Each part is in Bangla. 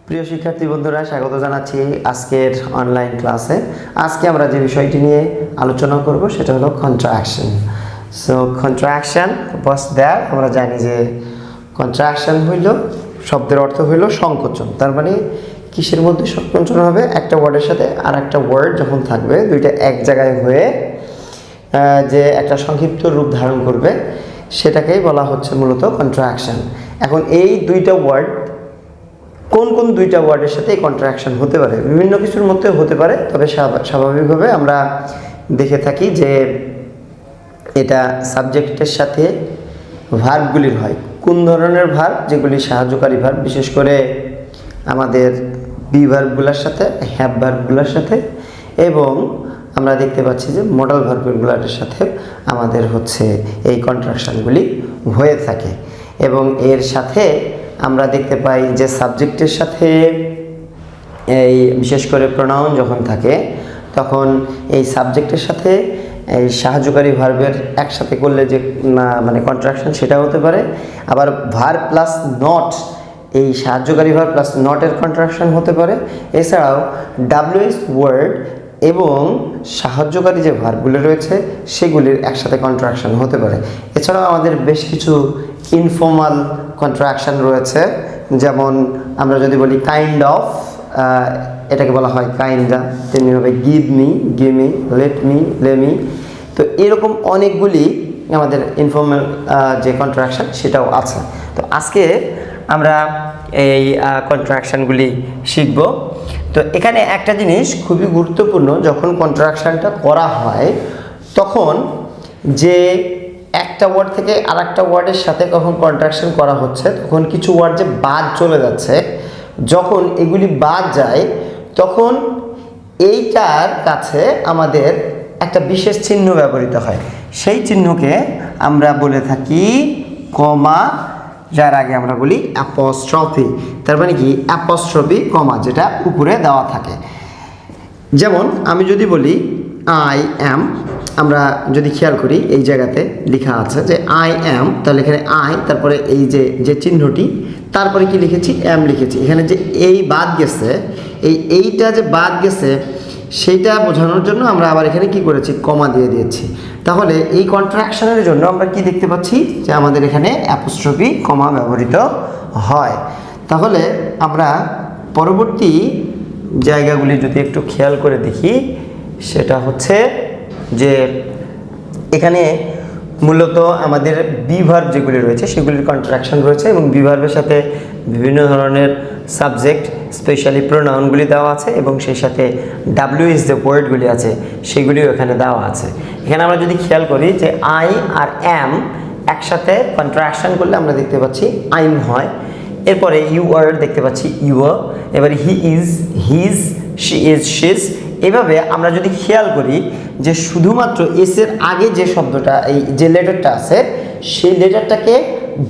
প্রিয় শিক্ষার্থী বন্ধুরা, স্বাগত জানাচ্ছি আজকের অনলাইন ক্লাসে। আজকে আমরা যে বিষয়টি নিয়ে আলোচনা করব সেটা হলো contraction. So contraction was that, আমরা জানি যে কন্ট্রাকশন হইল শব্দের অর্থ হইল সংকোচন। তার মানে কিসের মধ্যে সংকোচন হবে? একটা ওয়ার্ডের সাথে আর একটা ওয়ার্ড যখন থাকবে, দুইটা এক জায়গায় হয়ে যে একটা সংক্ষিপ্ত রূপ ধারণ করবে, সেটাকেই বলা হচ্ছে মূলত কন্ট্রাকশন। এখন এই দুইটা ওয়ার্ড কোন কোন দুইটা ওয়ার্ডের সাথে এই কন্ট্রাকশন হতে পারে? বিভিন্ন কিছুর মধ্যে হতে পারে, তবে স্বাভাবিকভাবে আমরা দেখে থাকি যে এটা সাবজেক্টের সাথে ভার্বগুলির হয়। কোন ধরনের ভার্ব? যেগুলি সাহায্যকারী ভার্ব, বিশেষ করে আমাদের বি ভার্বগুলোর সাথে, হ্যাভ ভার্বগুলোর সাথে, এবং আমরা দেখতে পাচ্ছি যে মডাল ভার্বগুলোর সাথে আমাদের হচ্ছে এই কন্ট্রাকশনগুলি হয়ে থাকে। এবং এর সাথে আমরা দেখতে পাই যে সাবজেক্টের সাথে এই বিশেষ করে প্রোনাউন যখন থাকে, তখন এই সাবজেক্টের সাথে এই সাহায্যকারী ভার্বের একসাথে করলে যে মানে কন্ট্রাকশন, সেটা হতে পারে। আবার ভার্ব প্লাস নট, এই সাহায্যকারী ভার্ব প্লাস নটের কন্ট্রাকশন হতে পারে। এছাড়াও ডাব্লিউএস ওয়ার্ড এবং সাহায্যকারী যে ভার্বগুলো রয়েছে সেগুলির একসাথে কন্ট্রাকশন হতে পারে। এছাড়াও আমাদের বেশ কিছু ইনফর্মাল কন্ট্রাকশন রয়েছে, যেমন আমরা যদি বলি কাইন্ড অফ, এটাকে বলা হয় কাইন্ডা, তেমনিভাবে give me, give me, let me, লে মি। তো এরকম অনেকগুলি আমাদের ইনফর্মাল যে কন্ট্রাকশন সেটাও আছে। তো আজকে আমরা এই কন্ট্রাকশনগুলি শিখব। তো এখানে একটা জিনিস খুবই গুরুত্বপূর্ণ, যখন কন্ট্রাকশনটা করা হয় তখন যে একটা ওয়ার্ড থেকে আর একটা ওয়ার্ডের সাথে যখন কন্ট্রাকশন করা হচ্ছে, তখন কিছু ওয়ার্ড যে বাদ চলে যাচ্ছে, যখন এগুলি বাদ যায় তখন এইটার কাছে আমাদের একটা বিশেষ চিহ্ন ব্যবহৃত হয়। সেই চিহ্নকে আমরা বলে থাকি কমা, যার আগে আমরা বলি অ্যাপোস্ট্রফি। তার মানে কি? অ্যাপোস্ট্রফি কমা, যেটা উপরে দেওয়া থাকে। যেমন আমি যদি বলি আই অ্যাম, আমরা যদি খেয়াল করি এই জায়গাতে লেখা আছে যে আই অ্যাম, তাহলে এখানে আই, তারপরে এই যে চিহ্নটি, তারপরে কি লিখেছি? অ্যাম লিখেছি। এখানে যে এই বাদ গেছে, এইটা যে বাদ গেছে সেইটা বোঝানোর জন্য আমরা আবার এখানে কি করেছি? কমা দিয়ে দিয়েছি। তাহলে এই কন্ট্রাকশনের জন্য আমরা কি দেখতে পাচ্ছি? যে আমাদের এখানে অ্যাপোস্ট্রফি কমা ব্যবহৃত হয়। তাহলে আমরা পরবর্তী জায়গাগুলি যদি একটু খেয়াল করে দেখি, সেটা হচ্ছে যে এখানে মূলত আমাদের বি ভার্ব যেগুলি রয়েছে সেগুলির কন্ট্রাকশন রয়েছে, এবং বি ভার্বের সাথে বিভিন্ন ধরনের সাবজেক্ট, স্পেশালি প্রোনাউনগুলি দেওয়া আছে, এবং সেই সাথে ডাব্লিউএস যে ওয়ার্ডগুলি আছে সেগুলিও এখানে দেওয়া আছে। এখানে আমরা যদি খেয়াল করি যে আই আর অ্যাম একসাথে কন্ট্রাকশন করলে আমরা দেখতে পাচ্ছি আইম হয়। এরপরে ইউ আর দেখতে পাচ্ছি ইউর, এবারে he is he's, she is she's. এভাবে আমরা যদি খেয়াল করি যে শুধুমাত্র এসের আগে যে শব্দটা, এই যে লেটারটা আছে, সেই লেটারটাকে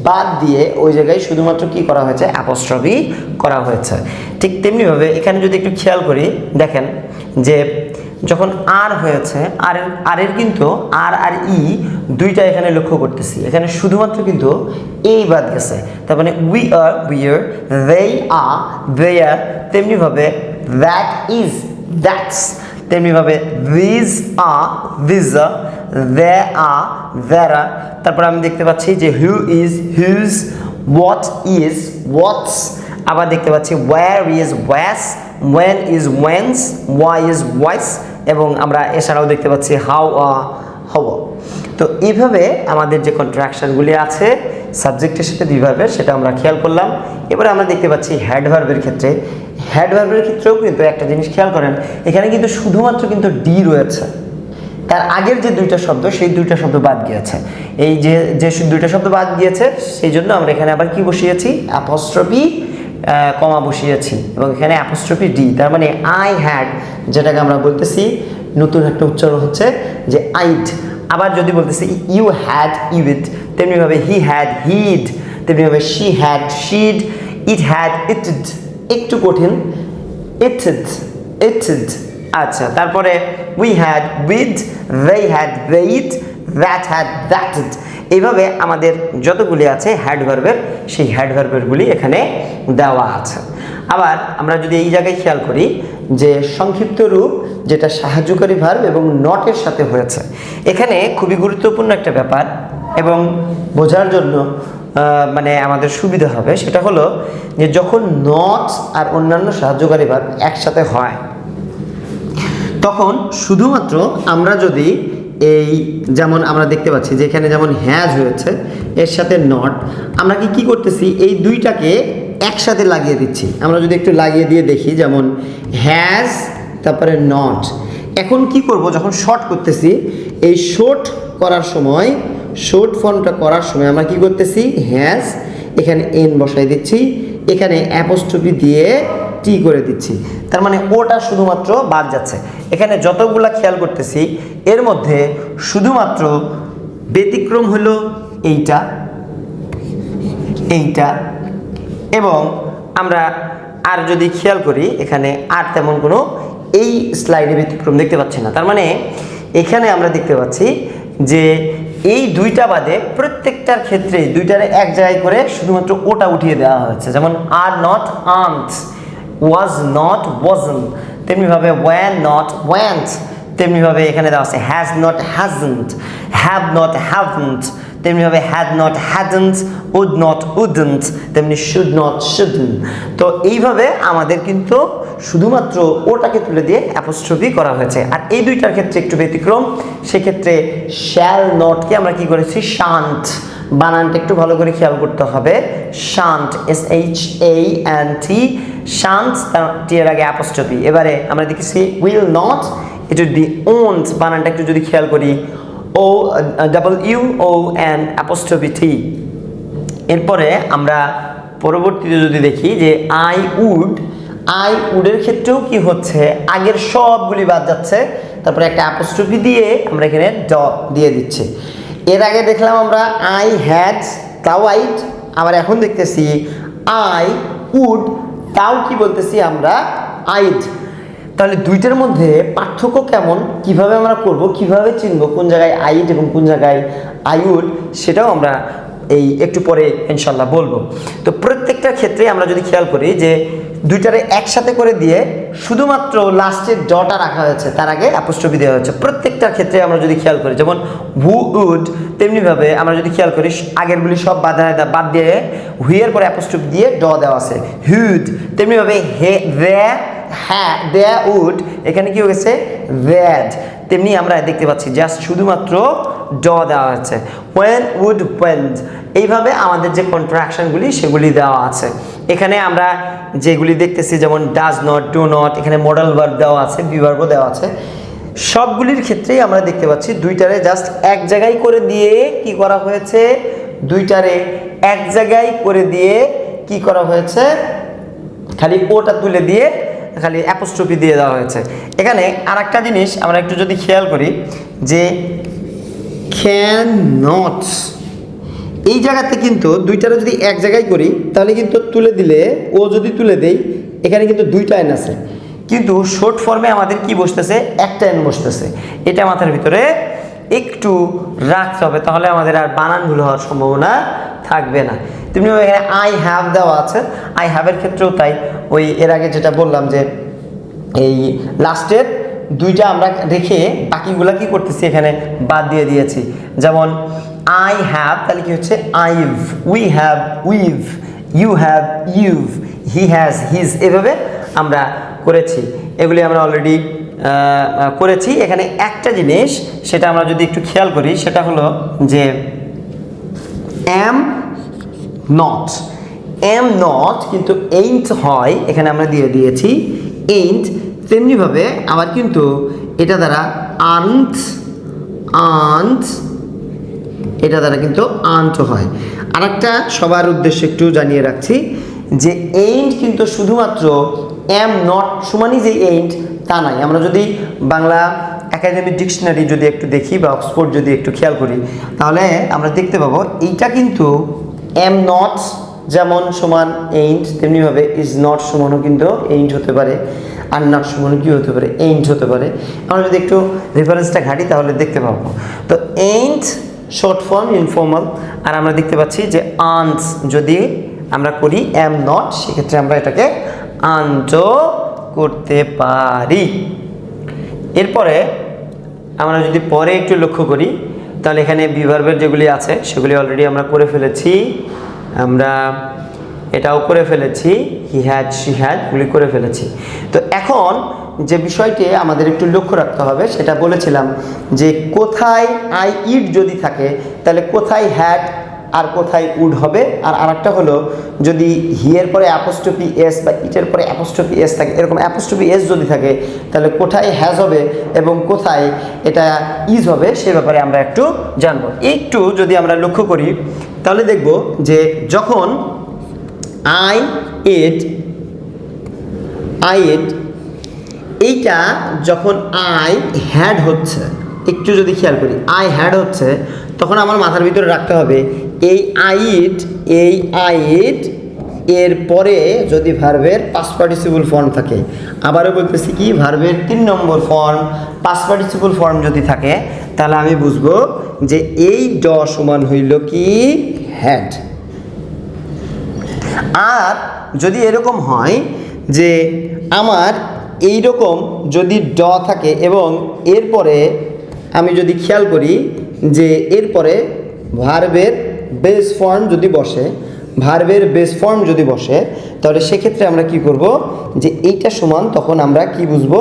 বাদ দিয়ে ওই জায়গায় শুধুমাত্র কি করা হয়েছে? অ্যাপোস্ট্রফি করা হয়েছে। ঠিক তেমনিভাবে এখানে যদি একটু খেয়াল করি, দেখেন যে যখন আর হয়েছে, আর এর কিন্তু আর আর ই দুইটা এখানে লক্ষ্য করতেছি, এখানে শুধুমাত্র কিন্তু এই বাদ গেছে। তার মানে we are, they are, they're, তেমনিভাবে দ্যাট ইজ, দ্যাটস, তেমনিভাবে these are, these are, they are, there are. তারপর আমি দেখতে পাচ্ছি যে who is, who's, what is, what's. আবার দেখতে পাচ্ছি where is, where's, when is, when's, why is, why's, এবং আমরা এছাড়াও দেখতে পাচ্ছি হাউ আর, হাউ। তো এইভাবে আমাদের যে কন্ট্রাকশনগুলি আছে সাবজেক্টের সাথে দুই ভার্বের, সেটা আমরা খেয়াল করলাম। এবারে আমরা দেখতে পাচ্ছি হেড ভার্বের ক্ষেত্রে। হেড ভার্বের ক্ষেত্রেও কিন্তু একটা জিনিস খেয়াল করেন, এখানে কিন্তু শুধুমাত্র কিন্তু ডি রয়েছে, তার আগের যে দুইটা শব্দ সেই দুইটা শব্দ বাদ গিয়েছে। এই যে দুইটা শব্দ বাদ গিয়েছে, সেই জন্য আমরা এখানে আবার কি বসিয়েছি? অ্যাপোস্ট্রফি কমা বসিয়েছি, এবং এখানে অ্যাপোস্ট্রফি ডি। তার মানে আই হ্যাড, যেটাকে আমরা বলতেছি নতুন একটা উচ্চারণ হচ্ছে যে আইড। আবার যদি বলতেছি ইউ হ্যাড, ইউইড, তেমনিভাবে হি হ্যাড, হিড, তেমনিভাবে she had, she'd, it had, it'd. একটু কঠিন, ইটেড, ইটেড। আচ্ছা, তারপরে we had, we'd, they had, they eat, that had, that did। এইভাবে আমাদের যতগুলি আছে হ্যাড ভার্বের, সেই হ্যাড ভার্বেরগুলি এখানে দেওয়া আছে। আবার আমরা যদি এই জায়গায় খেয়াল করি যে সংক্ষিপ্ত রূপ যেটা সাহায্যকারী ভার্ব এবং নটের সাথে হয়েছে, এখানে খুবই গুরুত্বপূর্ণ একটা ব্যাপার এবং বোঝার জন্য মানে আমাদের সুবিধা হবে, সেটা হলো যে যখন নট আর অন্যান্য সাহায্যকারী ভার্ব একসাথে হয় তখন শুধুমাত্র আমরা যদি এই যেমন আমরা দেখতে পাচ্ছি যে এখানে যেমন হ্যাজ হয়েছে এর সাথে নট, আমরা কি করতেছি এই দুইটাকে একসাথে লাগিয়ে দিচ্ছি। আমরা যদি একটু লাগিয়ে দিয়ে দেখি, যেমন হ্যাজ তারপরে নট। এখন কি করব, যখন শর্ট করতেছি এই শর্ট করার সময়, শর্ট ফর্মটা করার সময় আমরা কি করতেছি, হ্যাজ এখানে এন বসাই দিচ্ছি, এখানে অ্যাপোস্ট্রফি দিয়ে টি করে দিচ্ছি, তার মানে ওটা শুধুমাত্র বাদ যাচ্ছে। এখানে যতগুলা খেয়াল করতেছি এর মধ্যে শুধুমাত্র ব্যতিক্রম হলো এইটা, এইটা, এবং আমরা আর যদি খেয়াল করি এখানে আর তেমন কোনো এই স্লাইডে ব্যতিক্রম দেখতে পাচ্ছি না। তার মানে এখানে আমরা দেখতে পাচ্ছি যে এই দুইটা বাদে প্রত্যেকটার ক্ষেত্রে দুইটারে এক জায়গায় করে শুধুমাত্র ওটা উঠিয়ে দেওয়া হয়েছে। যেমন are not aren't, was not wasn't, তেমনিভাবে ওয়ান নট ওয়ান্ট, তেমনিভাবে এখানে দেওয়া আছে has not hasn't, have not haven't, তেমনিভাবে had not hadn't, would not wouldn't, তেমনি শুড নট শুডন্ট। তো এইভাবে আমাদের কিন্তু শুধুমাত্র ওটাকে তুলে দিয়ে অ্যাপোস্ট্রফি করা হয়েছে। আর এই দুইটার ক্ষেত্রে একটু ব্যতিক্রম, সেক্ষেত্রে শ্যাল নটকে আমরা কি করেছি, শান্ট, বানানটা একটু ভালো করে খেয়াল করতে হবে, শান্ট, SHANT, শান্ট, টি এর আগে অ্যাপোস্ট্রফি। এবারে আমরা দেখেছি will not, it would be won't, বানানটা একটু যদি খেয়াল করি, WON অ্যাপোস্ট্রফি T। এরপরে আমরা পরবর্তীতে যদি দেখি যে আই উডের ক্ষেত্রেও কি হচ্ছে, আগের সবগুলি বাদ যাচ্ছে, তারপরে একটা অ্যাপোস্ট্রফি দিয়ে আমরা এখানে ড দিয়ে দিচ্ছি। এর আগে দেখলাম আমরা আই হ্যাড, তাও আইড, আবার এখন দেখতেছি আই উড, তাও কি বলতেছি আমরা আইড। তাহলে দুইটার মধ্যে পার্থক্য কেমন, কিভাবে আমরা করব, কিভাবে চিনব কোন জায়গায় আইড এবং কোন জায়গায় আই উড, সেটাও আমরা এই একটু পরে ইনশাল্লাহ বলবো। তো প্রত্যেকটা ক্ষেত্রে আমরা যদি খেয়াল করি যে দুইটারে একসাথে করে দিয়ে শুধুমাত্র লাস্টের ডটা রাখা হয়েছে, তার আগে অ্যাপোস্ট্রফি দেওয়া হচ্ছে প্রত্যেকটার ক্ষেত্রে। আমরা যদি খেয়াল করি যেমন হু উড, তেমনিভাবে আমরা যদি খেয়াল করি আগেরগুলি সব বাদ দিয়ে হুইয়ের পরে অ্যাপোস্ট্রফি দিয়ে ড দেওয়া আছে, হুড, তেমনিভাবে হে হ্যাঁ দ্য উড, এখানে কি হয়েছে দ্যাট, তেমনি আমরা দেখতে পাচ্ছি জাস্ট শুধুমাত্র ড দেওয়া হয়েছে, ওয়েন উড ওয়েন্ট। এইভাবে আমাদের যে কন্ট্রাকশনগুলি সেগুলি দেওয়া আছে। এখানে আমরা যেগুলি দেখতেছি যেমন ডাজ নট, ডু নট, এখানে মডেল ভার্ব দেওয়া আছে, বিভার্বও দেওয়া আছে। সবগুলির ক্ষেত্রেই আমরা দেখতে পাচ্ছি দুইটারে জাস্ট এক জায়গায় করে দিয়ে কি করা হয়েছে, দুইটারে এক জায়গায় করে দিয়ে কি করা হয়েছে, খালি ওটা তুলে দিয়ে খালি অ্যাপোস্ট্রফি দিয়ে দেওয়া হয়েছে। এখানে আর একটা জিনিস আমরা একটু যদি খেয়াল করি যে ক্যান নট, এই জায়গাতে কিন্তু দুইটারে যদি এক জায়গায় করি তাহলে কিন্তু তুলে দিলে, ও যদি তুলে দেই এখানে কিন্তু দুইটা এন আছে, কিন্তু শর্ট ফর্মে আমাদের কি বসতেছে, একটা এন বসতেছে। এটা মাথার ভিতরে একটু রাখতে হবে, তাহলে আমাদের আর বানান ভুল হওয়ার সম্ভাবনা থাকবে না। তেমনি এখানে আই হ্যাভ দেওয়া আছে, আই হ্যাভের ক্ষেত্রেও তাই, ওই এর আগে যেটা বললাম যে এই লাস্টের দুইটা আমরা রেখে বাকিগুলা কি করতেছি এখানে বাদ দিয়ে দিয়েছি। যেমন আই হ্যাভ, তাহলে কি হচ্ছে I've, we have we've, you have you've, he has he's, এভাবে আমরা করেছি। এগুলি আমরা অলরেডি করেছি। এখানে একটা জিনিস সেটা আমরা যদি একটু খেয়াল করি, সেটা হলো যে এম নট, এম নট কিন্তু এইন্ট হয়, এখানে আমরা দিয়ে দিয়েছি এইন্ট। তেমনিভাবে আবার কিন্তু এটা দ্বারা আন্ট, আন্ট, এটা দ্বারা কিন্তু আন্ট হয়। আর একটা সবার উদ্দেশ্যে একটু জানিয়ে রাখছি যে এইন্ট কিন্তু শুধুমাত্র এম নট সমানই যে এইন্ট তা নাই। আমরা যদি বাংলা একাডেমিক ডিকশনারি যদি একটু দেখি বা অক্সফোর্ড যদি একটু খেয়াল করি তাহলে আমরা দেখতে পাবো এইটা কিন্তু এম নট যেমন সমান এইন্ট, তেমনিভাবে ইজ নট সমানও কিন্তু এইন্ট হতে পারে, আর নট সমানও কি হতে পারে, এইন্ট হতে পারে। আমরা যদি একটু রেফারেন্সটা ঘাঁটি তাহলে দেখতে পাবো। তো এইন্ট শর্ট ফর্ম ইনফর্মাল, আর আমরা দেখতে পাচ্ছি যে আন্টস যদি আমরা করি এম নট, সেক্ষেত্রে আমরা এটাকে আনতে করতে পারি। এরপরে আমরা যদি পরে একটু লক্ষ্য করি তাহলে এখানে বি ভার্বের যেগুলি আছে সেগুলি অলরেডি আমরা করে ফেলেছি, আমরা এটাও করে ফেলেছি, হি হ্যাড শি হ্যাড এগুলি করে ফেলেছি। তো এখন যে বিষয়টি আমাদের একটু লক্ষ্য রাখতে হবে সেটা বলেছিলাম যে কোথায় আই ইট যদি থাকে তাহলে কোথায় হ্যাড আর কোথায় উড হবে, আর আরেকটা হলো যদি হি এর পরে অ্যাপোস্ট্রফি এস বা ইটের পরে অ্যাপোস্ট্রফি এস থাকে, এরকম অ্যাপোস্ট্রফি এস যদি থাকে তাহলে কোথায় হ্যাজ হবে এবং কোথায় এটা ইজ হবে সে ব্যাপারে আমরা একটু জানবো। একটু যদি আমরা লক্ষ্য করি তাহলে দেখব যে যখন আই ইট এইটা যখন আই হ্যাড হচ্ছে, একটু যদি খেয়াল করি আই হ্যাড হচ্ছে, তখন আমার মাথার ভিতরে রাখতে হবে এই আই ইট এর পরে যদি ভার্বের পাস্ট পার্টিসিপল ফর্ম থাকে, আবারও বলতেছি কি ভার্বের 3 নম্বর ফর্ম পাস্ট পার্টিসিপল ফর্ম যদি থাকে তাহলে আমি বুঝবো যে এই ড সমান হইল কি হ্যাড। আর যদি এরকম হয় যে আমার এই রকম যদি ড থাকে এবং এরপরে আমি যদি খেয়াল করি যে এরপরে ভার্বের বেস ফর্ম যদি বসে, তাহলে সেক্ষেত্রে আমরা কি করব যে এইটা সমান তখন আমরা কি বুঝবো,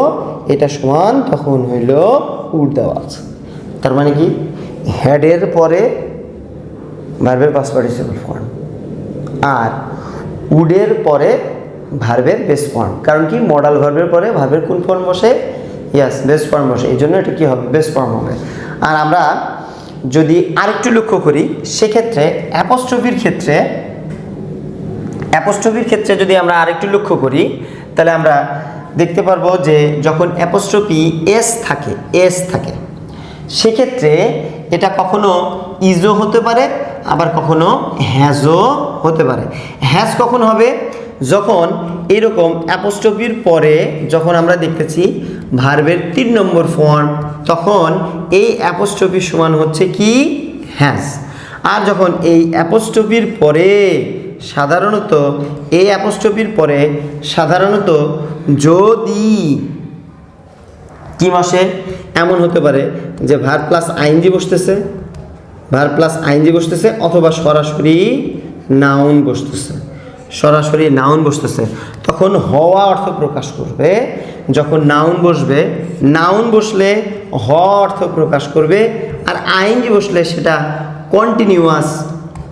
এটা সমান তখন হইল উড দেওয়া আছে। তার মানে কি হ্যাডের পরে ভার্বের পাস্ট পার্টিসিপল ফর্ম আর উডের পরে ভার্বের বেস ফর্ম। কারণ কি মডাল ভার্বের পরে ভার্বের কোন ফর্ম বসে, ইয়াস বেস ফর্ম বসে, এই জন্য এটা কী হবে বেস ফর্ম হবে। আর আমরা যদি আরেকটু লক্ষ্য করি সেক্ষেত্রে অ্যাপোস্ট্রফির ক্ষেত্রে যদি আমরা আরেকটু লক্ষ্য করি তাহলে আমরা দেখতে পারবো যে যখন অ্যাপোস্ট্রফি এস থাকে সেক্ষেত্রে এটা কখনো ইজও হতে পারে আবার কখনো হ্যাজও হতে পারে। হ্যাজ কখন হবে, যখন এরকম অ্যাপোস্ট্রফির পরে যখন আমরা দেখতেছি ভার্বের 3 নম্বর ফর্ম, তখন এই অ্যাপোস্ট্রফি সমান হচ্ছে কি হ্যাজ। আর যখন এই অ্যাপোস্ট্রফির পরে সাধারণত যদি কি বসে, এমন হতে পারে যে ভার্ব প্লাস আইএনজি বসতেছে অথবা সরাসরি নাউন বসতেছে, তখন হওয়া অর্থ প্রকাশ করবে। যখন নাউন বসলে হওয়া অর্থ প্রকাশ করবে, আর আইএনজি বসলে সেটা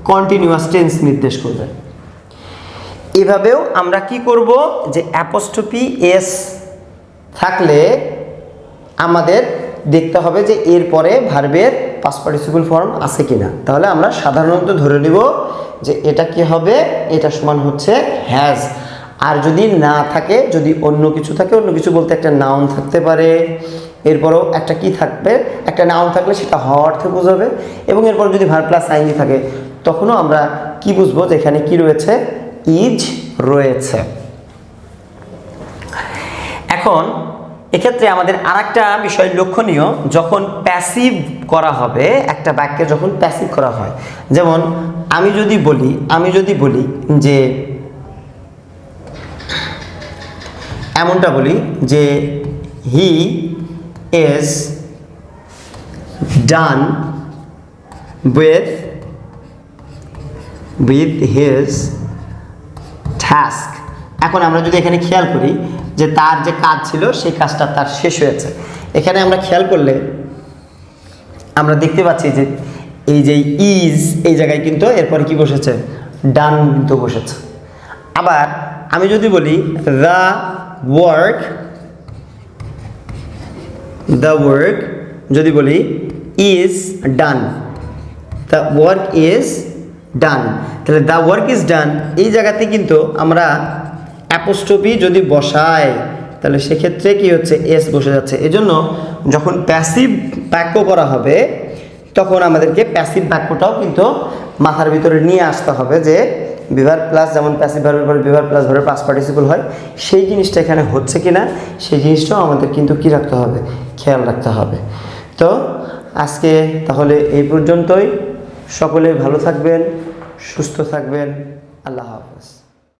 কন্টিনিউয়াস টেন্স নির্দেশ করবে। এভাবেও আমরা কি করব যে অ্যাপোস্ট্রফি এস থাকলে আমাদের দেখতে হবে যে এরপরে ভার্বের পাস্ট পার্টিসিপল ফর্ম আছে কিনা, তাহলে আমরা সাধারণত ধরে নিব যে এটা কি হবে, এটা সমান হচ্ছে হ্যাজ। আর যদি না থাকে, যদি অন্য কিছু থাকে, অন্য কিছু বলতে একটা নাউন থাকতে পারে, এরপরও একটা কি থাকবে, একটা নাউন থাকলে সেটা হওয়া অর্থে বোঝাবে, এবং এরপর যদি ভার্ব প্লাস আইএনজি থাকে তখনও আমরা কি বুঝবো যে এখানে কি রয়েছে, ইজ রয়েছে। এখন এক্ষেত্রে আমাদের আরেকটা বিষয় লক্ষণীয়, যখন প্যাসিভ করা হবে একটা বাক্যে, যখন প্যাসিভ করা হয়, যেমন আমি যদি বলি যে এমনটা বলি যে he is done with his task. এখন আমরা যদি এখানে খেয়াল করি যে তার যে কাজ ছিল সেই কাজটা তার শেষ হয়েছে, এখানে আমরা খেয়াল করলে আমরা দেখতে পাচ্ছি যে এই যে ইজ এই জায়গায় কিন্তু এরপরে কি বসেছে, ডান কিন্তু বসেছে। আবার আমি যদি বলি দ্য ওয়ার্ক যদি বলি is done, the work is done, তাহলে দ্য ওয়ার্ক ইজ ডান এই জায়গাতে কিন্তু আমরা অ্যাপোস্ট্রফি যদি বসাই তাহলে সেক্ষেত্রে কি হচ্ছে, এস বসে যাচ্ছে। এজন্য যখন প্যাসিভ বাক্য করা হবে তখন আমাদেরকে প্যাসিভ বাক্যটাও কিন্তু মাথার ভিতরে নিয়ে আসতে হবে যে বিভার প্লাস, যেমন প্যাসিভ ভার্বের পরে বিভার প্লাস ভার্বের পাস্ট পার্টিসিপল হয়, সেই জিনিসটা এখানে হচ্ছে কিনা সেই জিনিসটাও আমাদের কিন্তু কি রাখতে হবে, খেয়াল রাখতে হবে। তো আজকে তাহলে এই পর্যন্তই। সকলে ভালো থাকবেন, সুস্থ থাকবেন। আল্লাহ হাফেজ।